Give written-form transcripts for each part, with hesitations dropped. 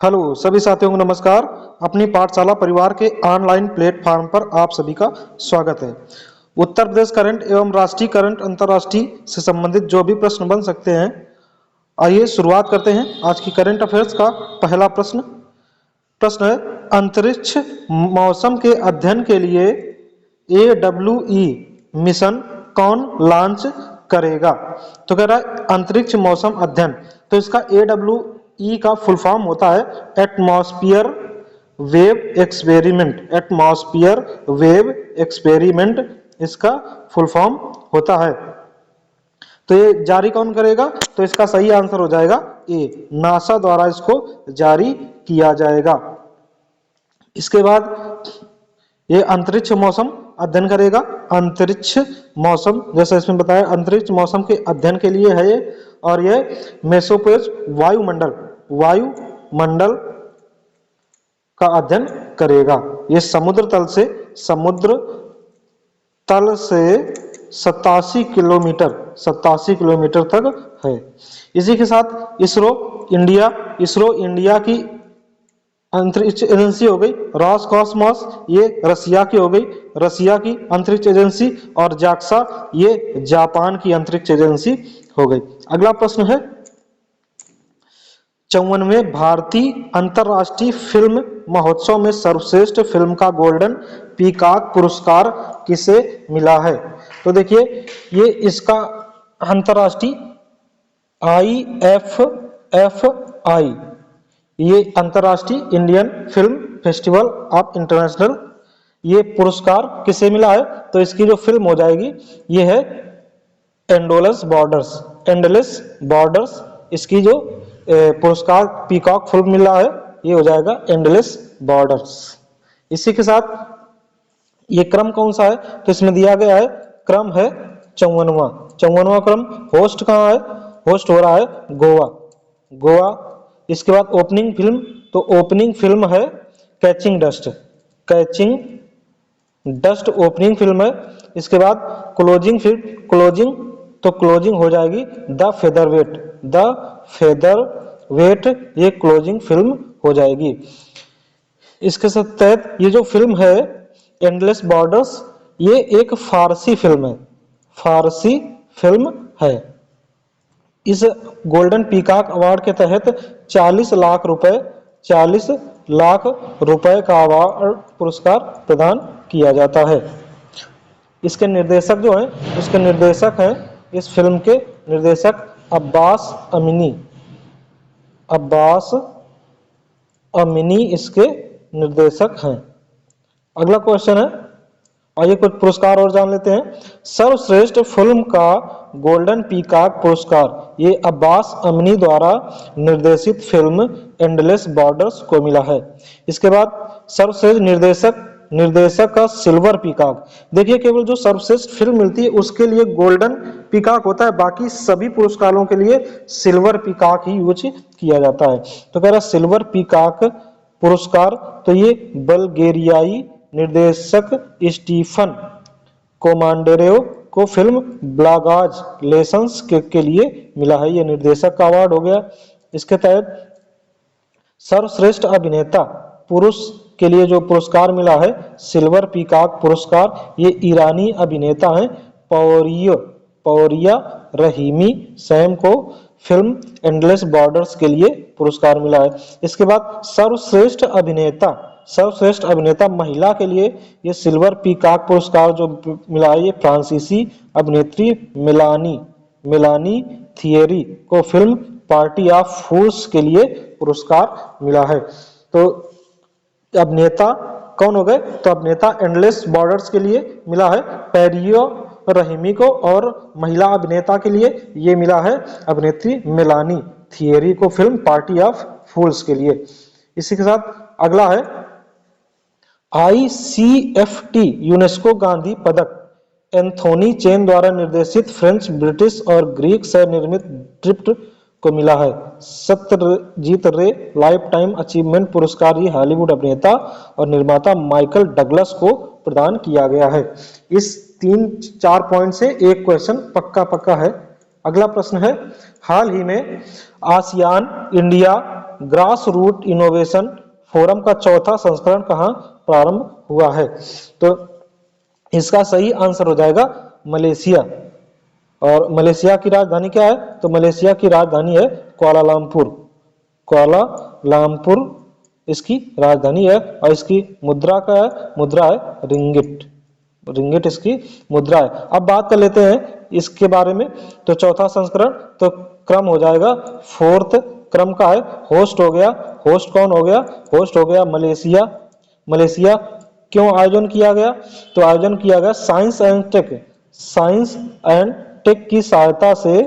Hello सभी साथियों को नमस्कार। अपनी पाठशाला परिवार के ऑनलाइन प्लेटफॉर्म पर आप सभी का स्वागत है। उत्तर प्रदेश करंट एवं राष्ट्रीय करंट अंतर्राष्ट्रीय से संबंधित जो भी प्रश्न बन सकते हैं, आइए शुरुआत करते हैं। आज की करंट अफेयर्स का पहला प्रश्न है, अंतरिक्ष मौसम के अध्ययन के लिए AWE मिशन कौन लॉन्च करेगा? तो कह रहा है अंतरिक्ष मौसम अध्ययन, तो इसका AWE का फुल फॉर्म होता है atmosphere wave experiment. Atmosphere wave experiment इसका फुल फॉर्म होता है। तो ये जारी कौन करेगा? तो इसका सही आंसर हो जाएगा ए, नासा द्वारा इसको जारी किया जाएगा। इसके बाद ये अंतरिक्ष मौसम अध्ययन करेगा। अंतरिक्ष मौसम, जैसा इसमें बताया, अंतरिक्ष मौसम के अध्ययन के लिए है ये, और ये मेसोपोज वायुमंडल का अध्ययन करेगा। ये समुद्र तल से 87 किलोमीटर तक है। इसी के साथ इसरो इंडिया की अंतरिक्ष एजेंसी हो गई। रॉसकॉस्मॉस ये रसिया की हो गई, रसिया की अंतरिक्ष एजेंसी, और जाक्सा ये जापान की अंतरिक्ष एजेंसी हो गई। अगला प्रश्न है, 54वें भारतीय अंतर्राष्ट्रीय फिल्म महोत्सव में सर्वश्रेष्ठ फिल्म का गोल्डन पीकॉक पुरस्कार किसे मिला है? तो देखिए, ये इसका अंतर्राष्ट्रीय IFFI, ये अंतर्राष्ट्रीय Indian film festival of international, ये पुरस्कार किसे मिला है? तो इसकी जो फिल्म हो जाएगी ये है एंडलेस बॉर्डर्स। इसकी जो पुरस्कार पीकॉक फिल्म मिला है ये हो जाएगा एंडलेस बॉर्डर्स। इसी के साथ ये क्रम कौन सा है? तो इसमें दिया गया है क्रम है 54वां क्रम। होस्ट कहाँ है? होस्ट हो रहा है गोवा। इसके बाद ओपनिंग फिल्म, तो ओपनिंग फिल्म है कैचिंग डस्ट ओपनिंग फिल्म है। इसके बाद क्लोजिंग हो जाएगी द फेदरवेट, ये क्लोजिंग फिल्म हो जाएगी। इसके साथ तहत ये जो फिल्म है एंडलेस बॉर्डर्स, ये एक फारसी फिल्म है। इस गोल्डन पीकॉक अवार्ड के तहत 40 लाख रुपए का अवार्ड पुरस्कार प्रदान किया जाता है। इसके निर्देशक जो हैं, इसके निर्देशक हैं, इस फिल्म के निर्देशक अब्बास अमीनी इसके निर्देशक हैं। अगला क्वेश्चन है, आइए कुछ पुरस्कार और जान लेते हैं। सर्वश्रेष्ठ फिल्म का गोल्डन पीकॉक पुरस्कार ये अब्बास अमीनी द्वारा निर्देशित फिल्म एंडलेस बॉर्डर्स को मिला है। इसके बाद सर्वश्रेष्ठ निर्देशक का सिल्वर पीकॉक। देखिए, केवल जो सर्वश्रेष्ठ फिल्म मिलती है उसके लिए गोल्डन पीकॉक होता है, बाकी सभी पुरस्कारों के लिए सिल्वर पीकॉक ही यूज किया जाता है। तो कह रहा सिल्वर पीकॉक पुरस्कार, तो ये बल्गेरियाई निर्देशक स्टीफन कोमांडेरेव को फिल्म ब्लागाज लेसन्स के लिए मिला है। ये निर्देशक का अवार्ड हो गया। इसके तहत सर्वश्रेष्ठ अभिनेता पुरुष के लिए जो पुरस्कार मिला है सिल्वर पीकॉक पुरस्कार, ये ईरानी अभिनेता हैं पौरिया रहीमी सैम को फिल्म एंडलेस बॉर्डर्स के लिए पुरस्कार मिला है। इसके बाद सर्वश्रेष्ठ अभिनेता महिला के लिए ये सिल्वर पीकॉक पुरस्कार जो मिला है, ये फ्रांसीसी अभिनेत्री मेलानी थियरी को फिल्म पार्टी ऑफ फूल्स के लिए पुरस्कार मिला है। तो अभिनेता कौन हो गए? तो अभिनेता एंडलेस बॉर्डर्स के लिए मिला है पैरियो रहीमी को, और महिला अभिनेता के लिए ये मिला है अभिनेत्री मेलानी थियरी को फिल्म पार्टी ऑफ फूल्स के लिए। इसी के साथ अगला है ICFT यूनेस्को गांधी पदक एंथोनी चेन द्वारा निर्देशित फ्रेंच, ब्रिटिश और ग्रीक से निर्मित ड्रिफ्ट को मिला है। सत्यजीत रे लाइफ टाइम अचीवमेंट पुरस्कार ये हॉलीवुड अभिनेता और निर्माता माइकल डगलस को प्रदान किया गया है। इस 3-4 पॉइंट से एक क्वेश्चन पक्का है। अगला प्रश्न है, हाल ही में ASEAN India grass root innovation forum का चौथा संस्करण कहाँ प्रारंभ हुआ है? तो इसका सही आंसर हो जाएगा मलेशिया। और मलेशिया की राजधानी क्या है? तो मलेशिया की राजधानी है कुआलालंपुर। कुआलालंपुर इसकी राजधानी है और इसकी मुद्रा का है, मुद्रा है रिंगिट। रिंगिट इसकी मुद्रा है। अब बात कर लेते हैं इसके बारे में। तो चौथा संस्करण तो क्रम हो जाएगा फोर्थ क्रम का है। होस्ट हो गया, होस्ट कौन हो गया? होस्ट हो गया मलेशिया। मलेशिया क्यों आयोजन किया गया? तो आयोजन किया गया साइंस एंड टेक की सहायता से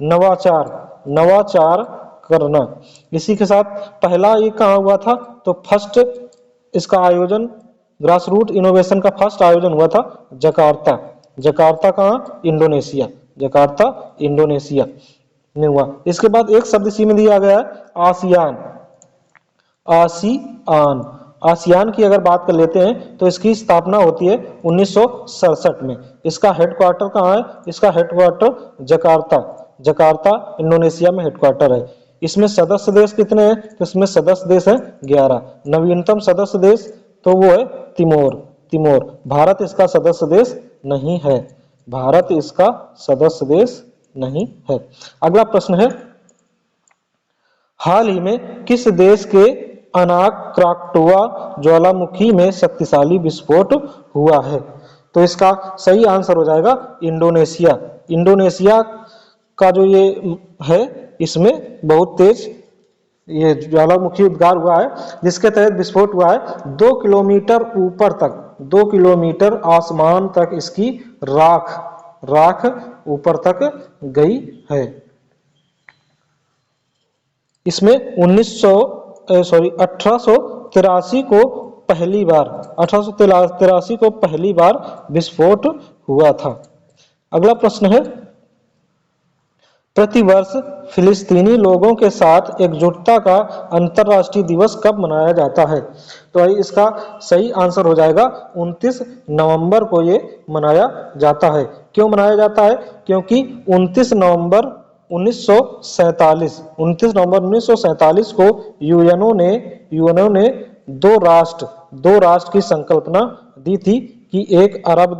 नवाचार करना। इसी के साथ पहला ये कहाँ हुआ था? तो फर्स्ट इसका आयोजन ग्रास रूट इनोवेशन का फर्स्ट आयोजन हुआ था जकार्ता। जकार्ता कहाँ? इंडोनेशिया। जकार्ता इंडोनेशिया में हुआ। इसके बाद एक शब्द इसी में दिया गया है आसियान। आसियान आसियान की अगर बात कर लेते हैं तो इसकी स्थापना होती है 1967 में। इसका हेडक्वार्टर कहाँ है? इसका हेडक्वार्टर जकार्ता। जकार्ता इंडोनेशिया में हेडक्वार्टर है। इसमें सदस्य देश कितने हैं? तो इसमें सदस्य देश हैं 11। नवीनतम सदस्य देश तो वो है तिमोर। तिमोर। भारत इसका सदस्य देश नहीं है। भारत इसका सदस्य देश नहीं है। अगला प्रश्न है, हाल ही में किस देश के अनाक क्राकटोआ ज्वालामुखी में शक्तिशाली विस्फोट हुआ है? तो इसका सही आंसर हो जाएगा इंडोनेशिया। इंडोनेशिया का जो ये है इसमें बहुत तेज ये ज्वालामुखी उद्गार हुआ है, जिसके तहत विस्फोट हुआ है। 2 किलोमीटर ऊपर तक, 2 किलोमीटर आसमान तक इसकी राख ऊपर तक गई है। इसमें 1883 को पहली बार विस्फोट हुआ था। अगला प्रश्न है, प्रतिवर्ष फिलिस्तीनी लोगों के साथ एकजुटता का अंतर्राष्ट्रीय दिवस कब मनाया जाता है? तो इसका सही आंसर हो जाएगा 29 नवंबर को ये मनाया जाता है। क्यों मनाया जाता है? क्योंकि 29 नवंबर 1947 को यूएनओ ने दो राष्ट्र की संकल्पना दी थी कि एक अरब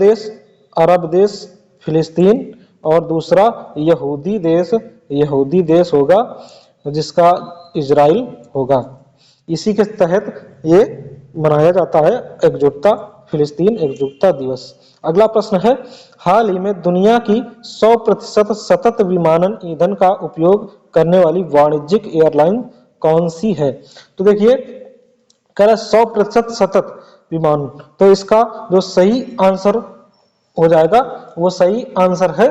देश फिलिस्तीन और दूसरा यहूदी देश होगा जिसका इजराइल होगा। इसी के तहत ये मनाया जाता है एकजुटता फिलिस्तीन एकजुटता दिवस। अगला प्रश्न है, हाल ही में दुनिया की 100% सतत विमानन ईंधन का उपयोग करने वाली वाणिज्यिक एयरलाइन कौन सी है? तो देखिए कह रहा 100% सतत विमान, तो इसका जो सही आंसर हो जाएगा वो सही आंसर है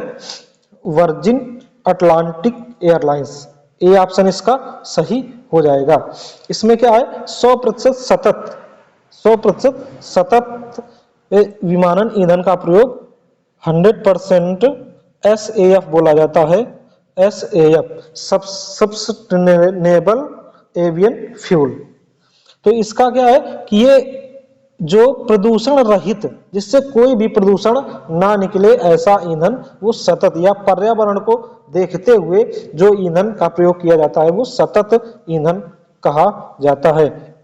virgin Atlantic airlines. A option इसका सही हो जाएगा। इसमें क्या है 100% सतत विमानन ईंधन का प्रयोग 100% SAF बोला जाता है। SAF sustainable avian fuel. तो इसका क्या है कि ये जो प्रदूषण रहित, जिससे कोई भी प्रदूषण ना निकले ऐसा ईंधन वो सतत या पर्यावरण को देखते हुए जो ईंधन का प्रयोग किया जाता है वो सतत ईंधन कहा जाता है।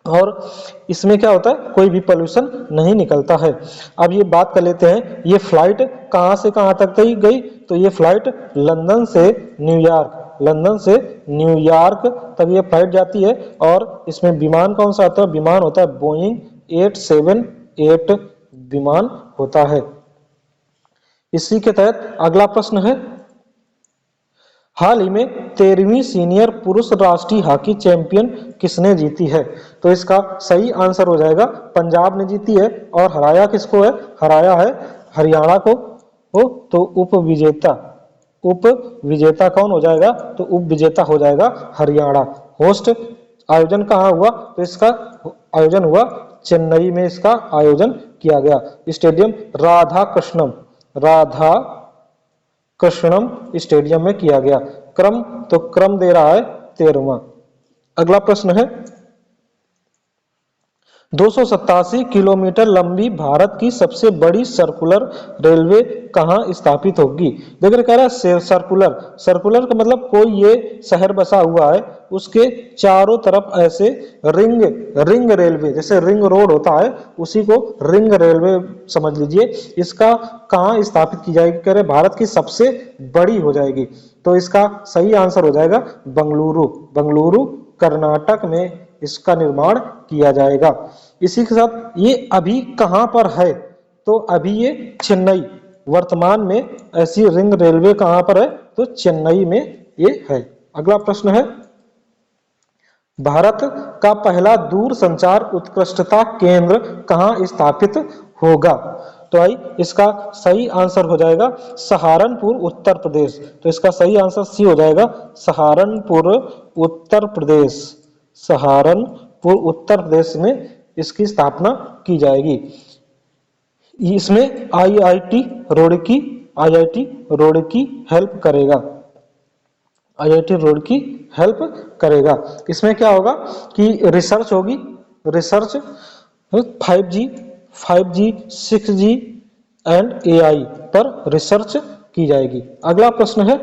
और इसमें क्या होता है कोई भी पोल्यूशन नहीं निकलता है। अब ये बात कर लेते हैं ये फ्लाइट कहाँ से कहाँ तक गई? तो ये फ्लाइट लंदन से न्यूयॉर्क तक ये फ्लाइट जाती है। और इसमें विमान कौन सा आता है? विमान होता है बोइंग 878 विमान होता है। इसी के तहत अगला प्रश्न है, हाल ही में 13वीं सीनियर पुरुष राष्ट्रीय हॉकी चैंपियन किसने जीती है? तो इसका सही आंसर हो जाएगा पंजाब ने जीती है। और हराया किसको है? हराया है हरियाणा को। तो उप विजेता कौन हो जाएगा? तो उप विजेता हो जाएगा हरियाणा। होस्ट आयोजन कहाँ हुआ? तो इसका आयोजन हुआ चेन्नई में, इसका आयोजन किया गया। स्टेडियम राधा कृष्णम स्टेडियम में किया गया। क्रम दे रहा है 13वां। अगला प्रश्न है, 287 किलोमीटर लंबी भारत की सबसे बड़ी सर्कुलर रेलवे कहाँ स्थापित होगी? देखिए कह रहा है सर्कुलर, सर्कुलर का मतलब कोई ये शहर बसा हुआ है, उसके चारों तरफ ऐसे रिंग रिंग रेलवे, जैसे रिंग रोड होता है उसी को रिंग रेलवे समझ लीजिए। इसका कहाँ स्थापित की जाएगी? कह रहे भारत की सबसे बड़ी हो जाएगी। तो इसका सही आंसर हो जाएगा बंगलुरु। बंगलुरु कर्नाटक में इसका निर्माण किया जाएगा। इसी के साथ ये अभी कहां पर है? तो अभी ये चेन्नई, वर्तमान में ऐसी रिंग रेलवे कहां पर है? तो चेन्नई में ये है। अगला प्रश्न है, भारत का पहला दूरसंचार उत्कृष्टता केंद्र कहां स्थापित होगा? तो आई इसका सही आंसर हो जाएगा सहारनपुर उत्तर प्रदेश। तो इसका सही आंसर सी हो जाएगा सहारनपुर उत्तर प्रदेश। सहारनपुर उत्तर प्रदेश में इसकी स्थापना की जाएगी। इसमें आईआईटी रुड़की हेल्प करेगा। आईआईटी रुड़की हेल्प करेगा। इसमें क्या होगा कि रिसर्च होगी, research 5G 6G and AI पर रिसर्च की जाएगी। अगला प्रश्न है,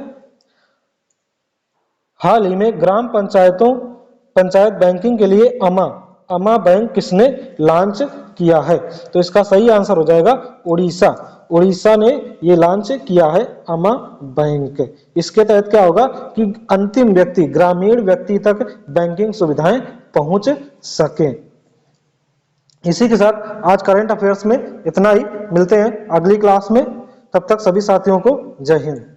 हाल ही में ग्राम पंचायत बैंकिंग के लिए अमा बैंक किसने लॉन्च किया है? तो इसका सही आंसर हो जाएगा उड़ीसा। उड़ीसा ने ये लॉन्च किया है अमा बैंक। इसके तहत क्या होगा कि अंतिम व्यक्ति, ग्रामीण व्यक्ति तक बैंकिंग सुविधाएं पहुंच सके। इसी के साथ आज करंट अफेयर्स में इतना ही। मिलते हैं अगली क्लास में, तब तक सभी साथियों को जय हिंद।